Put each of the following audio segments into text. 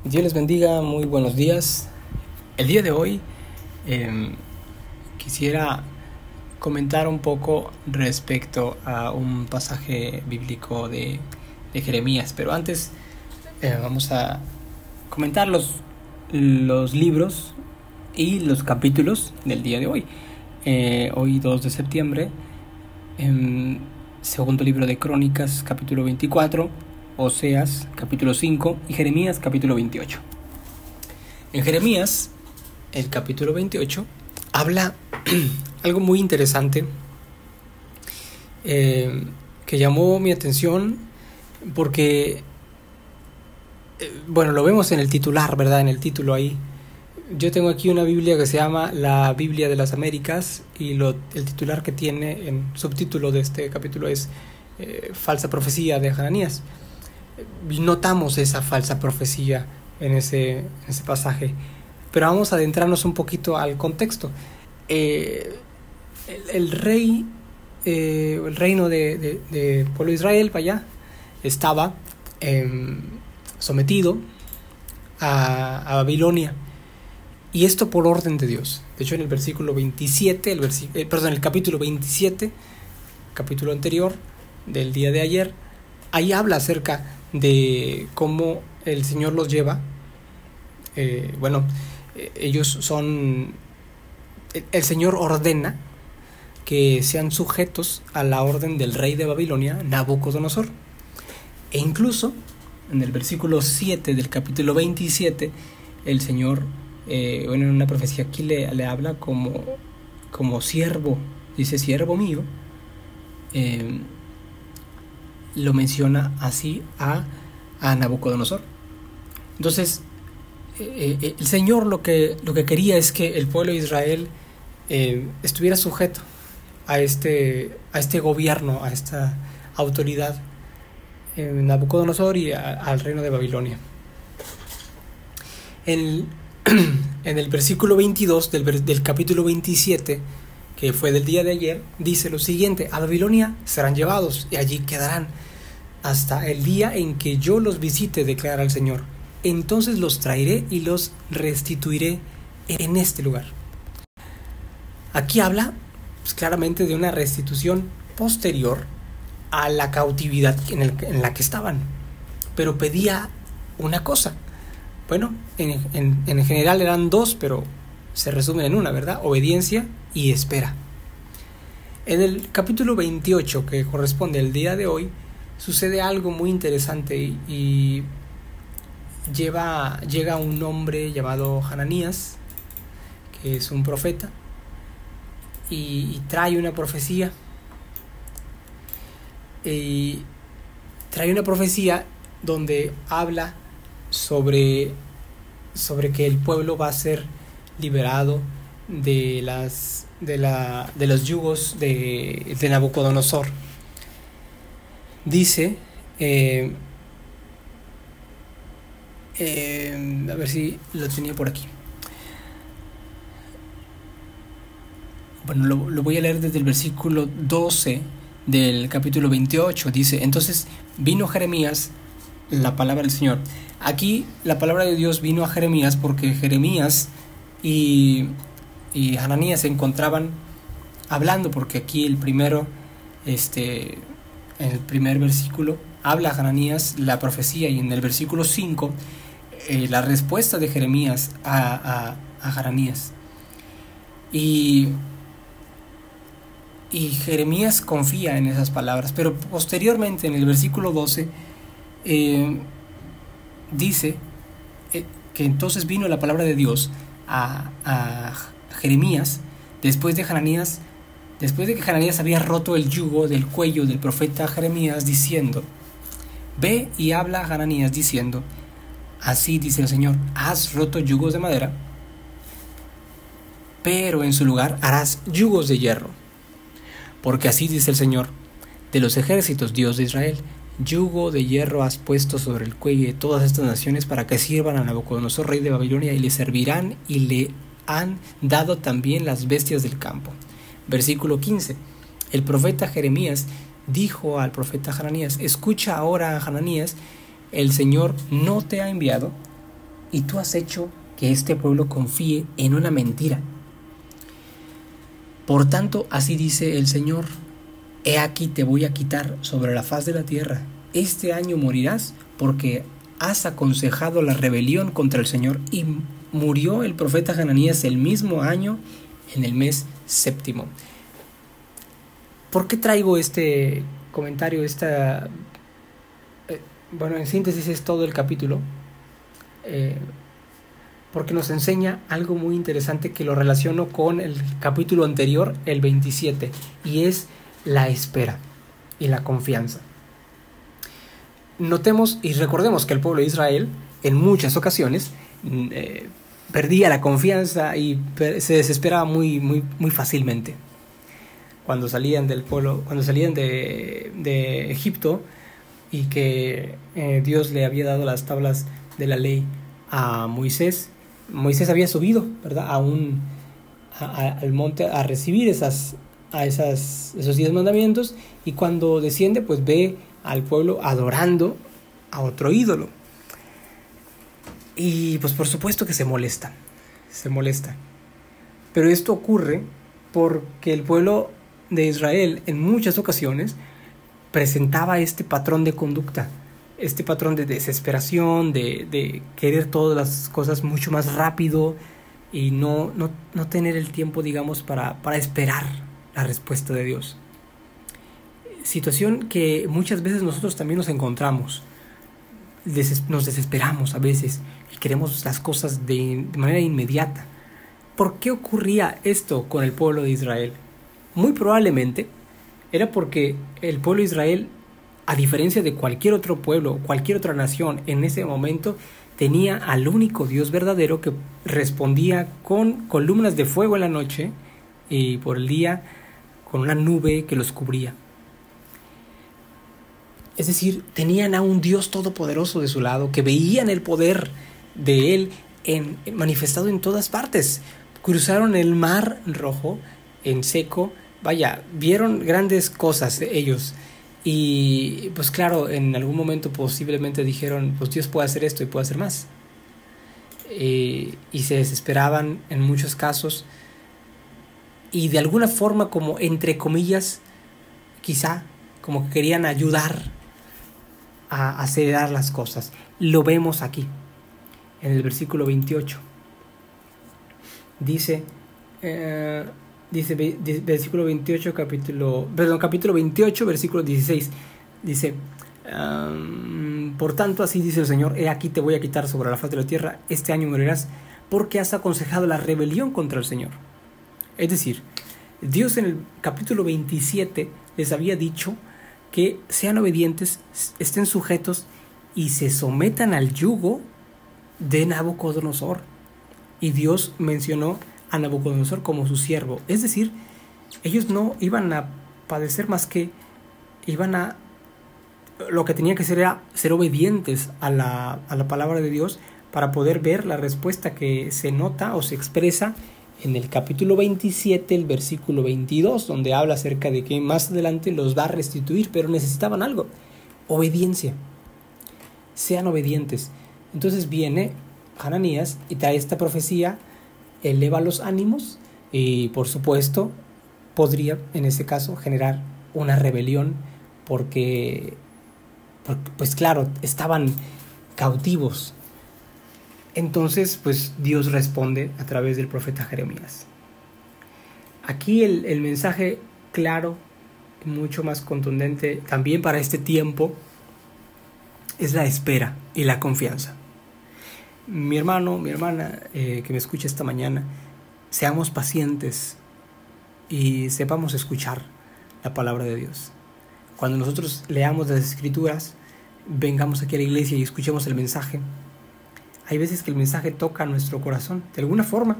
Dios les bendiga, muy buenos días. El día de hoy quisiera comentar un poco respecto a un pasaje bíblico de Jeremías, pero antes vamos a comentar los libros y los capítulos del día de hoy. Hoy 2 de septiembre, segundo libro de Crónicas, capítulo 24, Oseas, capítulo 5 y Jeremías, capítulo 28. En Jeremías, el capítulo 28, habla algo muy interesante que llamó mi atención porque, lo vemos en el titular, ¿verdad? En el título ahí. Yo tengo aquí una Biblia que se llama la Biblia de las Américas y el titular que tiene en subtítulo de este capítulo es Falsa profecía de Hananías. Notamos esa falsa profecía en ese pasaje, pero vamos a adentrarnos un poquito al contexto. El reino de pueblo de Israel, vaya, estaba sometido a Babilonia, y esto por orden de Dios. De hecho, en el versículo 27, el capítulo 27, capítulo anterior del día de ayer, ahí habla acerca de cómo el Señor los lleva. Ellos son... El Señor ordena que sean sujetos a la orden del rey de Babilonia, Nabucodonosor. E incluso, en el versículo 7 del capítulo 27, el Señor, en una profecía aquí le habla como siervo, dice siervo mío, lo menciona así a Nabucodonosor. Entonces, el Señor lo que quería es que el pueblo de Israel estuviera sujeto a este gobierno, a esta autoridad, Nabucodonosor y al reino de Babilonia. En el versículo 22 del capítulo 27, que fue del día de ayer, dice lo siguiente: a Babilonia serán llevados y allí quedarán hasta el día en que yo los visite, declara el Señor. Entonces los traeré y los restituiré en este lugar. Aquí habla claramente de una restitución posterior a la cautividad en la que estaban, pero pedía una cosa. Bueno, en general eran dos, pero se resumen en una, ¿verdad? Obediencia y espera. En el capítulo 28, que corresponde al día de hoy, sucede algo muy interesante y llega un hombre llamado Hananías, que es un profeta, y trae una profecía. Y trae una profecía donde habla sobre que el pueblo va a ser liberado de los yugos de Nabucodonosor. Dice, a ver si lo tenía por aquí. Bueno, lo voy a leer desde el versículo 12 del capítulo 28. Dice: entonces vino Jeremías, la palabra del Señor. Aquí la palabra de Dios vino a Jeremías porque Jeremías y Hananías se encontraban hablando, porque aquí en el primer versículo habla Hananías la profecía, y en el versículo 5 la respuesta de Jeremías a Hananías. Y Jeremías confía en esas palabras, pero posteriormente en el versículo 12 dice que entonces vino la palabra de Dios a Jeremías después de que Hananías había roto el yugo del cuello del profeta Jeremías, diciendo: ve y habla a Hananías diciendo: así dice el Señor, has roto yugos de madera, pero en su lugar harás yugos de hierro. Porque así dice el Señor de los ejércitos, Dios de Israel: yugo de hierro has puesto sobre el cuello de todas estas naciones para que sirvan a Nabucodonosor, rey de Babilonia, y le servirán, y le han dado también las bestias del campo. Versículo 15. El profeta Jeremías dijo al profeta Hananías: escucha ahora, Hananías, el Señor no te ha enviado y tú has hecho que este pueblo confíe en una mentira. Por tanto, así dice el Señor: he aquí te voy a quitar sobre la faz de la tierra. Este año morirás porque has aconsejado la rebelión contra el Señor. Y murió el profeta Hananías el mismo año, en el mes séptimo. ¿Por qué traigo este comentario? Bueno, en síntesis es todo el capítulo. Porque nos enseña algo muy interesante que lo relaciono con el capítulo anterior, el 27, y es la espera y la confianza. Notemos y recordemos que el pueblo de Israel en muchas ocasiones perdía la confianza y se desesperaba muy fácilmente. Cuando salían del pueblo, cuando salían de Egipto, y que Dios le había dado las tablas de la ley a Moisés había subido, ¿verdad?, al monte a recibir esos 10 mandamientos, y cuando desciende pues ve al pueblo adorando a otro ídolo, y pues por supuesto que se molesta, pero esto ocurre porque el pueblo de Israel en muchas ocasiones presentaba este patrón de conducta, este patrón de desesperación, de querer todas las cosas mucho más rápido y no tener el tiempo, digamos, para esperar la respuesta de Dios. Situación que muchas veces nosotros también nos encontramos. Nos desesperamos a veces y queremos las cosas de manera inmediata. ¿Por qué ocurría esto con el pueblo de Israel? Muy probablemente era porque el pueblo de Israel, a diferencia de cualquier otro pueblo, cualquier otra nación en ese momento, tenía al único Dios verdadero que respondía con columnas de fuego en la noche y por el día con una nube que los cubría. Es decir, tenían a un Dios todopoderoso de su lado, que veían el poder de Él manifestado en todas partes. Cruzaron el Mar Rojo en seco. Vaya, vieron grandes cosas ellos. Y pues claro, en algún momento posiblemente dijeron, pues Dios puede hacer esto y puede hacer más. Y se desesperaban en muchos casos. Y de alguna forma, como entre comillas, quizá como que querían ayudar a acelerar las cosas. Lo vemos aquí, en el versículo 28. Dice versículo 28, capítulo 28, versículo 16. Dice, por tanto, así dice el Señor: he aquí te voy a quitar sobre la faz de la tierra, este año morirás, porque has aconsejado la rebelión contra el Señor. Es decir, Dios en el capítulo 27 les había dicho que sean obedientes, estén sujetos y se sometan al yugo de Nabucodonosor. Y Dios mencionó a Nabucodonosor como su siervo. Es decir, ellos no iban a padecer más que lo que tenían que hacer era ser obedientes a la palabra de Dios para poder ver la respuesta que se nota o se expresa en el capítulo 27, el versículo 22, donde habla acerca de que más adelante los va a restituir, pero necesitaban algo: obediencia. Sean obedientes. Entonces viene Hananías y trae esta profecía, eleva los ánimos y por supuesto podría en ese caso generar una rebelión porque pues claro, estaban cautivos. Entonces pues Dios responde a través del profeta Jeremías. Aquí el mensaje claro, mucho más contundente también para este tiempo, es la espera y la confianza. Mi hermano, mi hermana que me escucha esta mañana, seamos pacientes y sepamos escuchar la palabra de Dios. Cuando nosotros leamos las Escrituras, vengamos aquí a la iglesia y escuchemos el mensaje. Hay veces que el mensaje toca nuestro corazón, de alguna forma,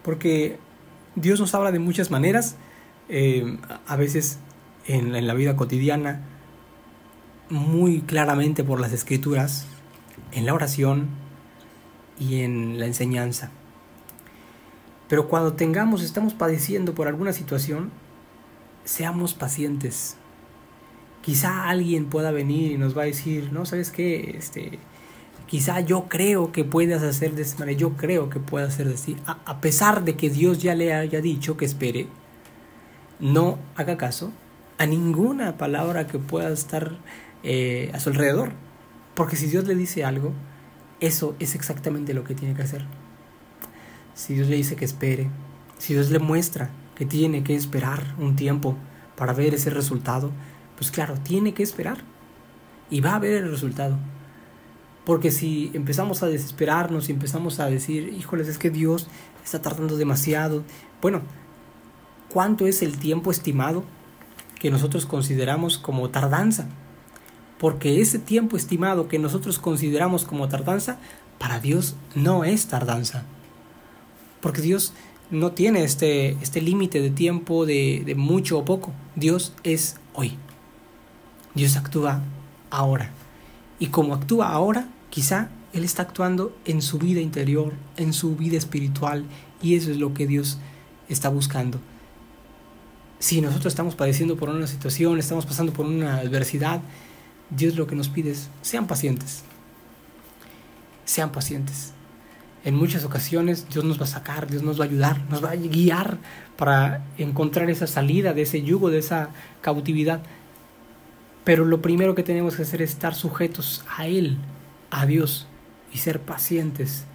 porque Dios nos habla de muchas maneras, a veces en la vida cotidiana, muy claramente por las Escrituras, en la oración y en la enseñanza. Pero cuando estamos padeciendo por alguna situación, seamos pacientes. Quizá alguien pueda venir y nos va a decir, no, ¿sabes qué? Quizá yo creo que puedas hacer de esta manera, yo creo que puedas hacer de así. A pesar de que Dios ya le haya dicho que espere, no haga caso a ninguna palabra que pueda estar a su alrededor. Porque si Dios le dice algo, eso es exactamente lo que tiene que hacer. Si Dios le dice que espere, si Dios le muestra que tiene que esperar un tiempo para ver ese resultado, pues claro, tiene que esperar y va a ver el resultado. Porque si empezamos a desesperarnos y empezamos a decir, híjoles, es que Dios está tardando demasiado, bueno, ¿cuánto es el tiempo estimado que nosotros consideramos como tardanza? Porque ese tiempo estimado que nosotros consideramos como tardanza, para Dios no es tardanza. Porque Dios no tiene este límite de tiempo de mucho o poco. Dios es hoy. Dios actúa ahora. Y como actúa ahora, quizá Él está actuando en su vida interior, en su vida espiritual, y eso es lo que Dios está buscando. Si nosotros estamos padeciendo por una situación, estamos pasando por una adversidad, Dios lo que nos pide es, sean pacientes. Sean pacientes. En muchas ocasiones Dios nos va a sacar, Dios nos va a ayudar, nos va a guiar para encontrar esa salida de ese yugo, de esa cautividad. Pero lo primero que tenemos que hacer es estar sujetos a Él, a Dios, y ser pacientes,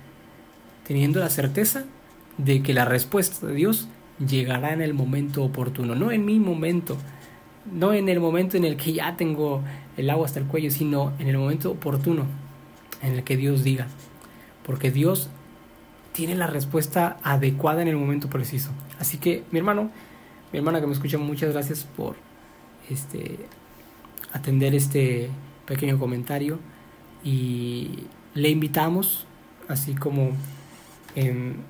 teniendo la certeza de que la respuesta de Dios llegará en el momento oportuno, no en mi momento, no en el momento en el que ya tengo el agua hasta el cuello, sino en el momento oportuno, en el que Dios diga, porque Dios tiene la respuesta adecuada en el momento preciso. Así que mi hermano, mi hermana que me escucha, muchas gracias por atender este pequeño comentario, y le invitamos, así como en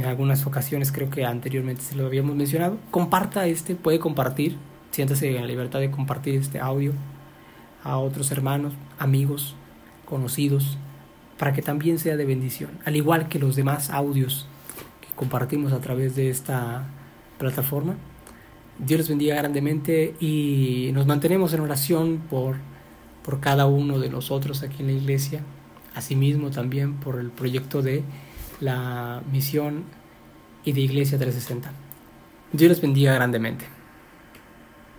algunas ocasiones, creo que anteriormente se lo habíamos mencionado, comparta puede compartir, siéntase en la libertad de compartir este audio a otros hermanos, amigos, conocidos, para que también sea de bendición, al igual que los demás audios que compartimos a través de esta plataforma. Dios les bendiga grandemente y nos mantenemos en oración por cada uno de nosotros aquí en la iglesia, asimismo también por el proyecto de la misión y de Iglesia 360. Dios les bendiga grandemente.